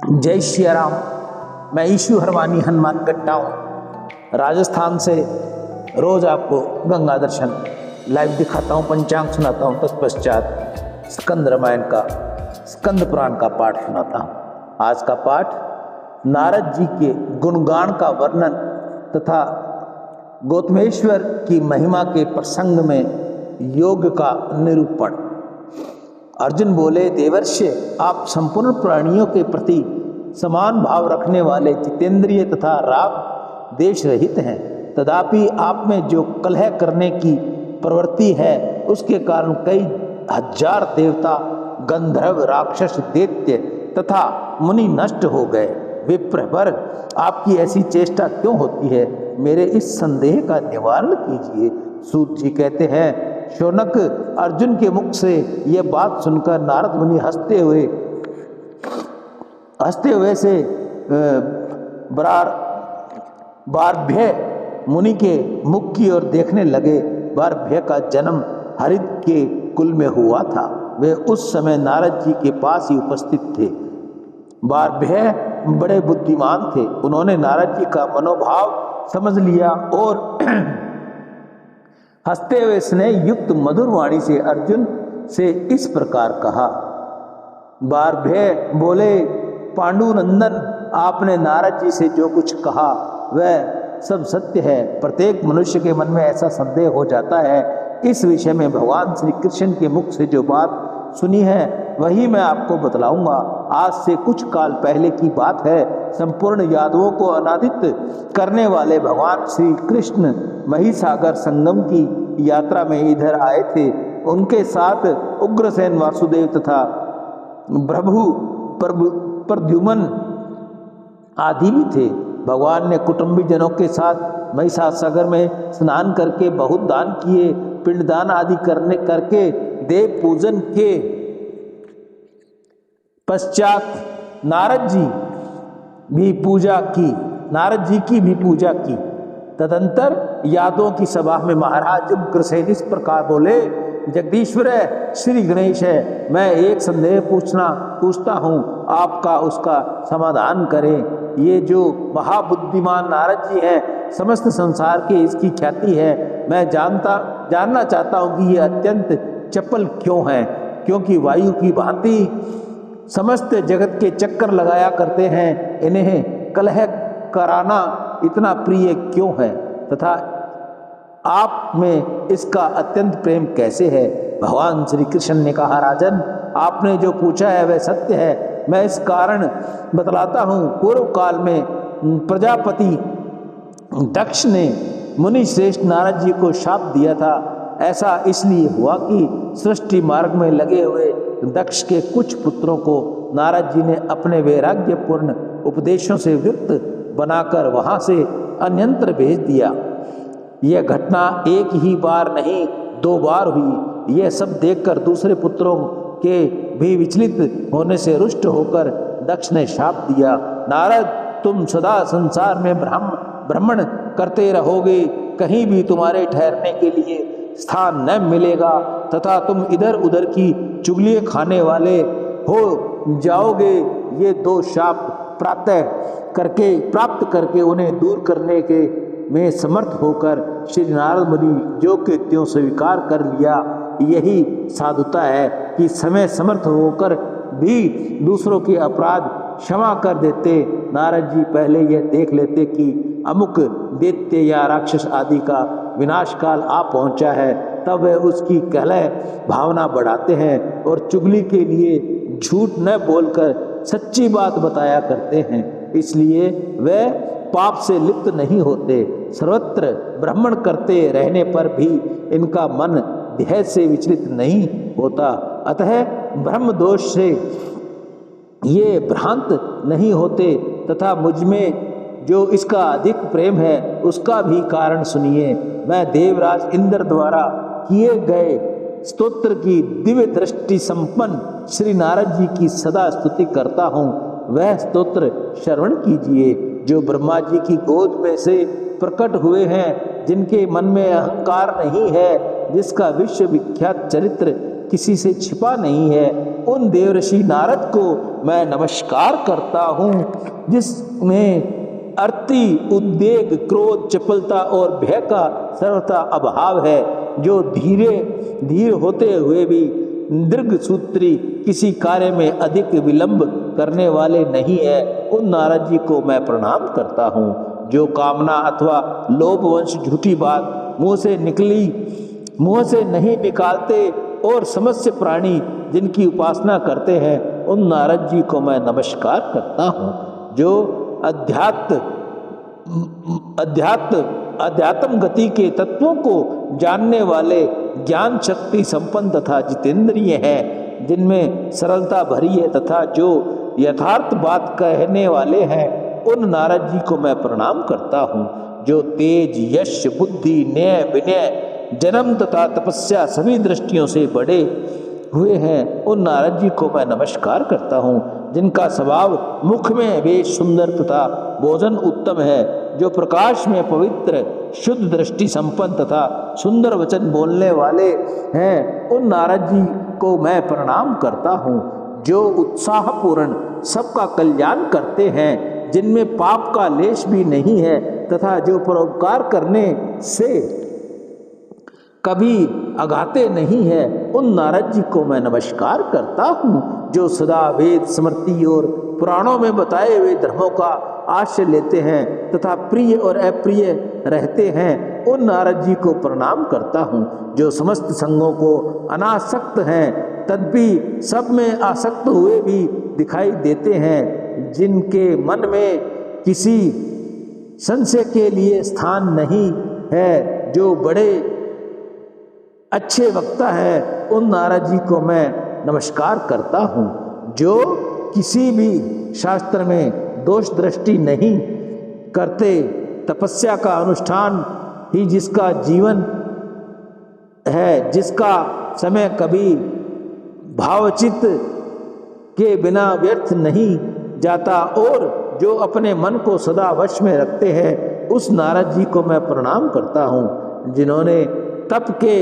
जय श्री राम। मैं ईशु हरवानी हनुमान गट्टा हूँ। राजस्थान से रोज आपको गंगा दर्शन लाइव दिखाता हूँ, पंचांग सुनाता हूँ, तत्पश्चात स्कंद रामायण का स्कंद पुराण का पाठ सुनाता हूँ। आज का पाठ नारद जी के गुणगान का वर्णन तथा गौतमेश्वर की महिमा के प्रसंग में योग का निरूपण। अर्जुन बोले, देवर्षि आप संपूर्ण प्राणियों के प्रति समान भाव रखने वाले जितेंद्रिय तथा राग देश रहित हैं, तथापि आप में जो कलह करने की प्रवृत्ति है उसके कारण कई हजार देवता, गंधर्व, राक्षस, दैत्य तथा मुनि नष्ट हो गए। विप्रवर, आपकी ऐसी चेष्टा क्यों होती है? मेरे इस संदेह का निवारण कीजिए। सूत जी कहते हैं, शौनक, अर्जुन के मुख से यह बात सुनकर नारद मुनि हंसते हुए से बारभ्य मुनि के मुख की ओर देखने लगे। बारभ्य का जन्म हरिद के कुल में हुआ था। वे उस समय नारद जी के पास ही उपस्थित थे। बारभ्य बड़े बुद्धिमान थे। उन्होंने नारद जी का मनोभाव समझ लिया और हंसते हुए स्नेह युक्त मधुर वाणी से अर्जुन से इस प्रकार कहा। बारभ्य बोले, पांडुनंदन, आपने नारद जी से जो कुछ कहा वह सब सत्य है। प्रत्येक मनुष्य के मन में ऐसा संदेह हो जाता है। इस विषय में भगवान श्री कृष्ण के मुख से जो बात सुनी है वही मैं आपको बतलाऊंगा। आज से कुछ काल पहले की बात है। संपूर्ण यादवों को अनादित करने वाले भगवान श्री कृष्ण महिसागर संगम की यात्रा में इधर आए थे। उनके साथ उग्रसेन, वासुदेव तथा प्रभु प्रद्युम्न आदि भी थे। भगवान ने कुटुंबी जनों के साथ महिसागर में स्नान करके बहुत दान किए। पिंडदान आदि करके देव पूजन के पश्चात नारद जी की भी पूजा की। तदंतर यादवों की सभा में महाराज उग्रसेन इस प्रकार बोले, जगदीश्वर श्री गणेश है, मैं एक संदेह पूछता हूँ, आपका उसका समाधान करें। ये जो महाबुद्धिमान नारद जी हैं, समस्त संसार के इसकी ख्याति है। मैं जानना चाहता हूँ कि ये अत्यंत चपल क्यों हैं, क्योंकि वायु की भांति समस्त जगत के चक्कर लगाया करते हैं। इन्हें कलह कराना इतना प्रिय क्यों है तथा आप में इसका अत्यंत प्रेम कैसे है? भगवान श्री कृष्ण ने कहा, राजन, आपने जो पूछा है वह सत्य है। मैं इस कारण बतलाता हूँ। पूर्व काल में प्रजापति दक्ष ने मुनि श्रेष्ठ नारद जी को शाप दिया था। ऐसा इसलिए हुआ कि सृष्टि मार्ग में लगे हुए दक्ष के कुछ पुत्रों को नारद जी ने अपने वैराग्यपूर्ण उपदेशों से युक्त बनाकर वहां से अन्यंत्र भेज दिया। यह घटना एक ही बार नहीं, 2 बार हुई। यह सब देखकर दूसरे पुत्रों के भी विचलित होने से रुष्ट होकर दक्ष ने शाप दिया, नारद, तुम सदा संसार में भ्रमण करते रहोगे, कहीं भी तुम्हारे ठहरने के लिए स्थान न मिलेगा तथा तुम इधर उधर की चुगलियां खाने वाले हो जाओगे। ये 2 शाप प्राप्त करके उन्हें दूर करने के में समर्थ होकर श्री नारद मुनि जो के त्यों स्वीकार कर लिया। यही साधुता है कि समय समर्थ होकर भी दूसरों के अपराध क्षमा कर देते। नारद जी पहले यह देख लेते कि अमुक दैत्य या राक्षस आदि का विनाश काल आ पहुंचा है, तब वे उसकी कलह भावना बढ़ाते हैं और चुगली के लिए झूठ न बोलकर सच्ची बात बताया करते हैं। इसलिए वे पाप से लिप्त नहीं होते। सर्वत्र भ्रमण करते रहने पर भी इनका मन ध्येय से विचलित नहीं होता। अतः ब्रह्म दोष से ये भ्रांत नहीं होते तथा मुझ में जो इसका अधिक प्रेम है उसका भी कारण सुनिए। मैं देवराज इंद्र द्वारा किए गए स्तोत्र की दिव्य दृष्टि संपन्न श्री नारद जी की सदा स्तुति करता हूँ। वह स्तोत्र श्रवण कीजिए जो ब्रह्मा जी की गोद में से प्रकट हुए हैं, जिनके मन में अहंकार नहीं है, जिसका विश्व विख्यात चरित्र किसी से छिपा नहीं है, उन देवर्षि नारद को मैं नमस्कार करता हूँ जिसमें अर्थी, उद्वेग, क्रोध, चपलता और भय का सर्वथा अभाव है, जो धीर होते हुए भी दीर्घ सूत्री, किसी कार्य में अधिक विलंब करने वाले नहीं है, उन नारद जी को मैं प्रणाम करता हूँ। जो कामना अथवा लोभवंश झूठी बात मुंह से नहीं निकालते और समस्त प्राणी जिनकी उपासना करते हैं, उन नारद जी को मैं नमस्कार करता हूँ। जो अध्यात्म गति के तत्वों को जानने वाले, ज्ञान शक्ति संपन्न तथा जितेंद्रिय हैं, जिनमें सरलता भरी है तथा जो यथार्थ बात कहने वाले हैं, उन नारद जी को मैं प्रणाम करता हूँ। जो तेज, यश, बुद्धि, न्याय, विनय, जन्म तथा तपस्या सभी दृष्टियों से बड़े हुए हैं, उन नारद जी को मैं नमस्कार करता हूँ। जिनका स्वभाव मुख में वेश सुंदर तथा भोजन उत्तम है, जो प्रकाश में पवित्र, शुद्ध दृष्टि संपन्न तथा सुंदर वचन बोलने वाले हैं, उन नारद जी को मैं प्रणाम करता हूँ। जो उत्साहपूर्ण सबका कल्याण करते हैं, जिनमें पाप का लेश भी नहीं है तथा जो परोपकार करने से कभी अघाते नहीं है, उन नारद जी को मैं नमस्कार करता हूँ। जो सदा वेद, स्मृति और पुराणों में बताए हुए धर्मों का आश्रय लेते हैं तथा प्रिय और अप्रिय रहते हैं, उन नारद जी को प्रणाम करता हूँ। जो समस्त संगों को अनासक्त हैं, तद्भी सब में आसक्त हुए भी दिखाई देते हैं, जिनके मन में किसी संशय के लिए स्थान नहीं है, जो बड़े अच्छे वक्ता है, उन नारद जी को मैं नमस्कार करता हूँ। जो किसी भी शास्त्र में दोष दृष्टि नहीं करते, तपस्या का अनुष्ठान ही जिसका जीवन है, जिसका समय कभी भावचित के बिना व्यर्थ नहीं जाता और जो अपने मन को सदा वश में रखते हैं, उस नारद जी को मैं प्रणाम करता हूँ। जिन्होंने तप के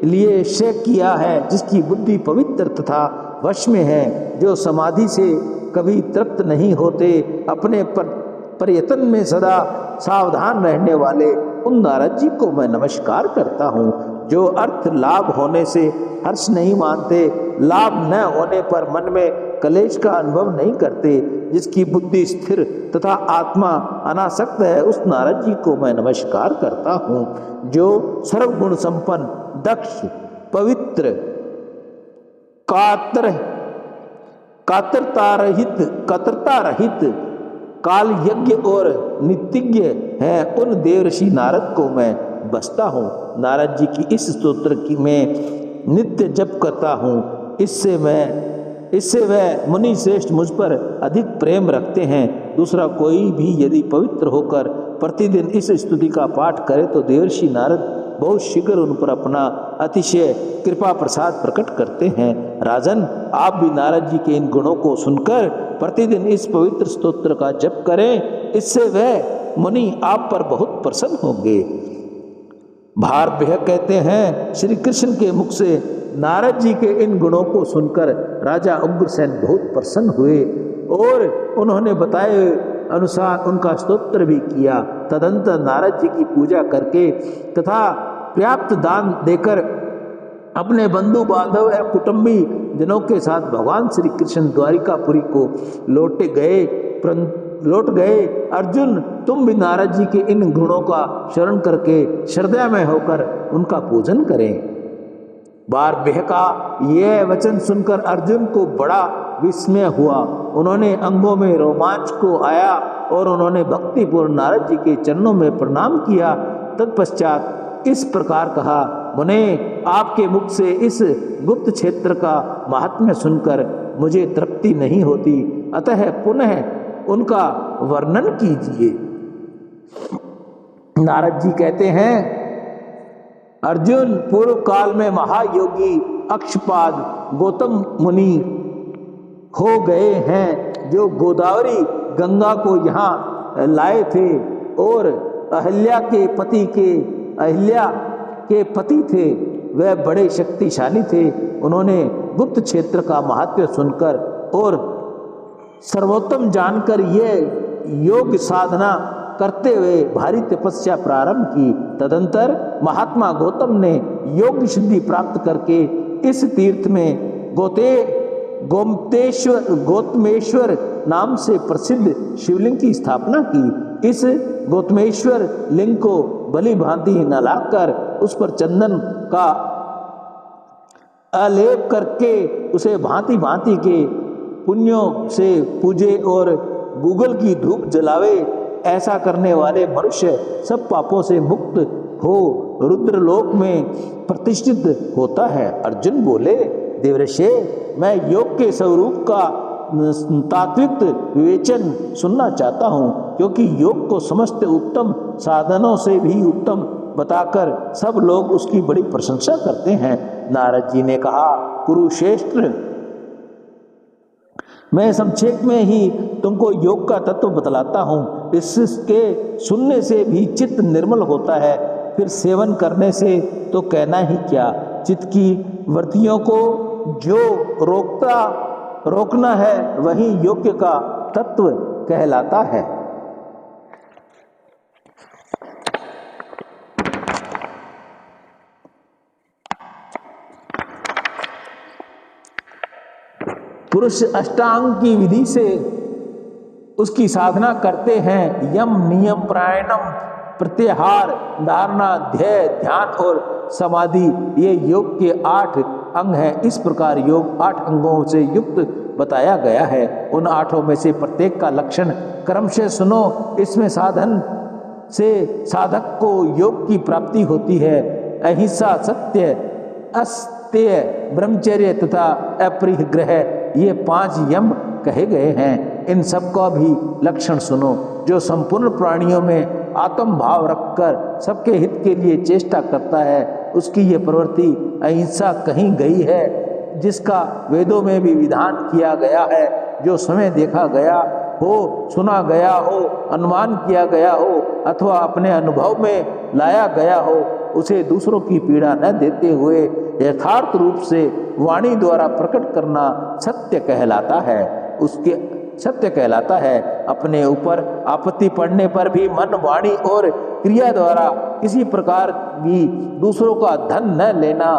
लिए शय किया है, जिसकी बुद्धि पवित्र तथा वश में है, जो समाधि से कभी तृप्त नहीं होते, अपने प्रयत्न में सदा सावधान रहने वाले, उन नारद जी को मैं नमस्कार करता हूँ। जो अर्थ लाभ होने से हर्ष नहीं मानते, लाभ न होने पर मन में कलेश का अनुभव नहीं करते, जिसकी बुद्धि स्थिर तथा आत्मा अनासक्त है, उस नारद जी को मैं नमस्कार करता हूँ। जो सर्वगुण संपन्न, दक्ष, पवित्र, कातरता रहित, काल यज्ञ और नित्यज्ञ है, उन देवर्षि नारद को मैं बसता हूँ। नारद जी की इस स्तोत्र की मैं नित्य जप करता हूँ। इससे वह मुनि श्रेष्ठ मुझ पर अधिक प्रेम रखते हैं। दूसरा कोई भी यदि पवित्र होकर प्रतिदिन इस स्तुति का पाठ करे तो देवर्षि नारद बहुत शीघ्र उन पर अपना अतिशय कृपा प्रसाद प्रकट करते हैं। राजन, आप भी नारद जी के इन गुणों को सुनकर प्रतिदिन इस पवित्र स्तोत्र का जप करें, इससे वह मुनि आप पर बहुत प्रसन्न होंगे। भारभ्य कहते हैं, श्री कृष्ण के मुख से नारद जी के इन गुणों को सुनकर राजा उग्रसेन बहुत प्रसन्न हुए और उन्होंने बताए अनुसार उनका स्तोत्र भी किया। तदंतर नारद जी की पूजा करके तथा पर्याप्त दान देकर अपने बंधु बांधव एवं कुटुंबी जनों के साथ भगवान श्री कृष्ण द्वारिकापुरी को लौट गए। अर्जुन, तुम भी नारद जी के इन गुणों का शरण करके श्रद्धा में होकर उनका पूजन करें। भारभ्य का यह वचन सुनकर अर्जुन को बड़ा विस्मय हुआ। उन्होंने अंगों में रोमांच को आया और उन्होंने भक्तिपूर्ण नारद जी के चरणों में प्रणाम किया। तत्पश्चात इस प्रकार कहा, मुने, आपके मुख से इस गुप्त क्षेत्र का महात्म्य सुनकर मुझे तृप्ति नहीं होती, अतः पुनः उनका वर्णन कीजिए। नारद जी कहते हैं, अर्जुन, पूर्व काल में महायोगी अक्षपाद गौतम मुनि हो गए हैं, जो गोदावरी गंगा को यहाँ लाए थे और अहिल्या के पति थे। वह बड़े शक्तिशाली थे। उन्होंने गुप्त क्षेत्र का महात्म्य सुनकर और सर्वोत्तम जानकर यह योग साधना करते हुए भारी तपस्या प्रारंभ की। तदंतर महात्मा गौतम ने योग सिद्धि प्राप्त करके इस तीर्थ में गौतमेश्वर नाम से प्रसिद्ध शिवलिंग की स्थापना की। इस गौतमेश्वर लिंग को भली भांति नहलाकर उस पर चंदन का आलेप करके उसे भांति भांति के पुण्यों से पूजे और गूगल की धूप जलावे। ऐसा करने वाले मनुष्य सब पापों से मुक्त हो रुद्रलोक में प्रतिष्ठित होता है। अर्जुन बोले, देवर्षि, मैं योग के स्वरूप का तात्विक विवेचन सुनना चाहता हूँ, क्योंकि योग को समस्त उत्तम साधनों से भी उत्तम बताकर सब लोग उसकी बड़ी प्रशंसा करते हैं। नारद जी ने कहा, कुरुश्रेष्ठ, मैं संक्षेप में ही तुमको योग का तत्व बतलाता हूँ। इसके सुनने से भी चित्त निर्मल होता है, फिर सेवन करने से तो कहना ही क्या। चित्त की वृत्तियों को जो रोकना है वही योग का तत्व कहलाता है। पुरुष अष्टांग की विधि से उसकी साधना करते हैं। यम, नियम, प्राणायाम, प्रत्याहार, धारणा, ध्येय, ध्यान और समाधि, ये योग के 8 अंग हैं। इस प्रकार योग 8 अंगों से युक्त बताया गया है। उन 8 में से प्रत्येक का लक्षण क्रम से सुनो। इसमें साधन से साधक को योग की प्राप्ति होती है। अहिंसा, सत्य, अस्तेय, ब्रह्मचर्य तथा अपरिग्रह, ये 5 यम कहे गए हैं। इन सब का भी लक्षण सुनो। जो संपूर्ण प्राणियों में आत्म भाव रखकर सबके हित के लिए चेष्टा करता है, उसकी ये प्रवृत्ति अहिंसा कही गई है, जिसका वेदों में भी विधान किया गया है। जो समय देखा गया हो, सुना गया हो, अनुमान किया गया हो अथवा अपने अनुभव में लाया गया हो, उसे दूसरों की पीड़ा न देते हुए यथार्थ रूप से वाणी द्वारा प्रकट करना सत्य कहलाता है। उसके सत्य कहलाता है। अपने ऊपर आपत्ति पड़ने पर भी मन, वाणी और क्रिया द्वारा किसी प्रकार भी दूसरों का धन न लेना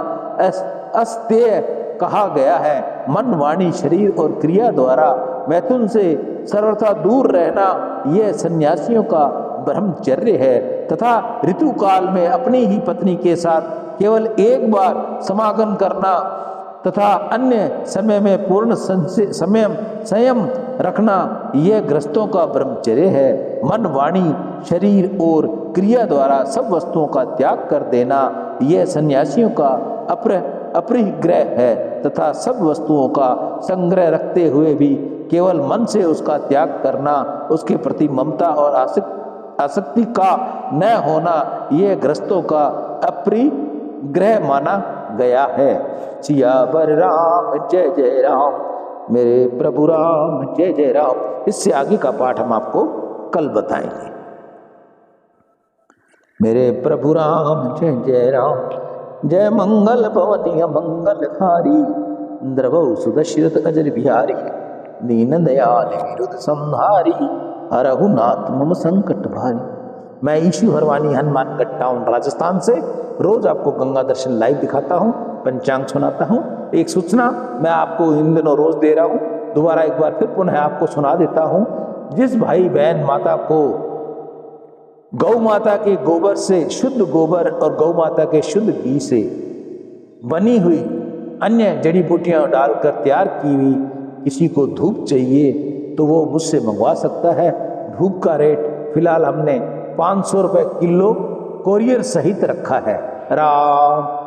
अस्तेय कहा गया है। मन, वाणी, शरीर और क्रिया द्वारा मैथुन से सर्वथा दूर रहना, यह सन्यासियों का ब्रह्मचर्य है। तथा ऋतु काल में अपनी ही पत्नी के साथ केवल एक बार समागम करना तथा अन्य समय में पूर्ण संयम रखना, यह गृहस्थों का ब्रह्मचर्य है। मन, वाणी, शरीर और क्रिया द्वारा सब वस्तुओं का त्याग कर देना, यह सन्यासियों का अपरिग्रह है। तथा सब वस्तुओं का संग्रह रखते हुए भी केवल मन से उसका त्याग करना, उसके प्रति ममता और आसक्ति का न होना, यह गृहस्थों का अपरिग्रह माना गया है। सियावर राम जय जय राम, मेरे प्रभु राम जय जय राम। इससे आगे का पाठ हम आपको कल बताएंगे। मेरे प्रभु राम जय जय राम, जय मंगल भवनीय मंगलहारी, द्रवौ सुदशरथ अजर बिहारी, दीन दयाल विरुद्ध संहारी, हरहु नाथ मम संकट भारी। मैं ईशु हरवानी हनुमानगढ़ टाउन राजस्थान से रोज आपको गंगा दर्शन लाइव दिखाता हूँ, पंचांग सुनाता हूँ। एक सूचना मैं आपको इन दिनों रोज दे रहा हूँ, दोबारा एक बार फिर पुनः आपको सुना देता हूँ। जिस भाई बहन माता को गौ माता के गोबर से, शुद्ध गोबर और गौ माता के शुद्ध घी से बनी हुई अन्य जड़ी बूटियां डालकर तैयार की हुई किसी को धूप चाहिए तो वो मुझसे मंगवा सकता है। धूप का रेट फिलहाल हमने 500 रुपये किलो कोरियर सहित रखा है। राम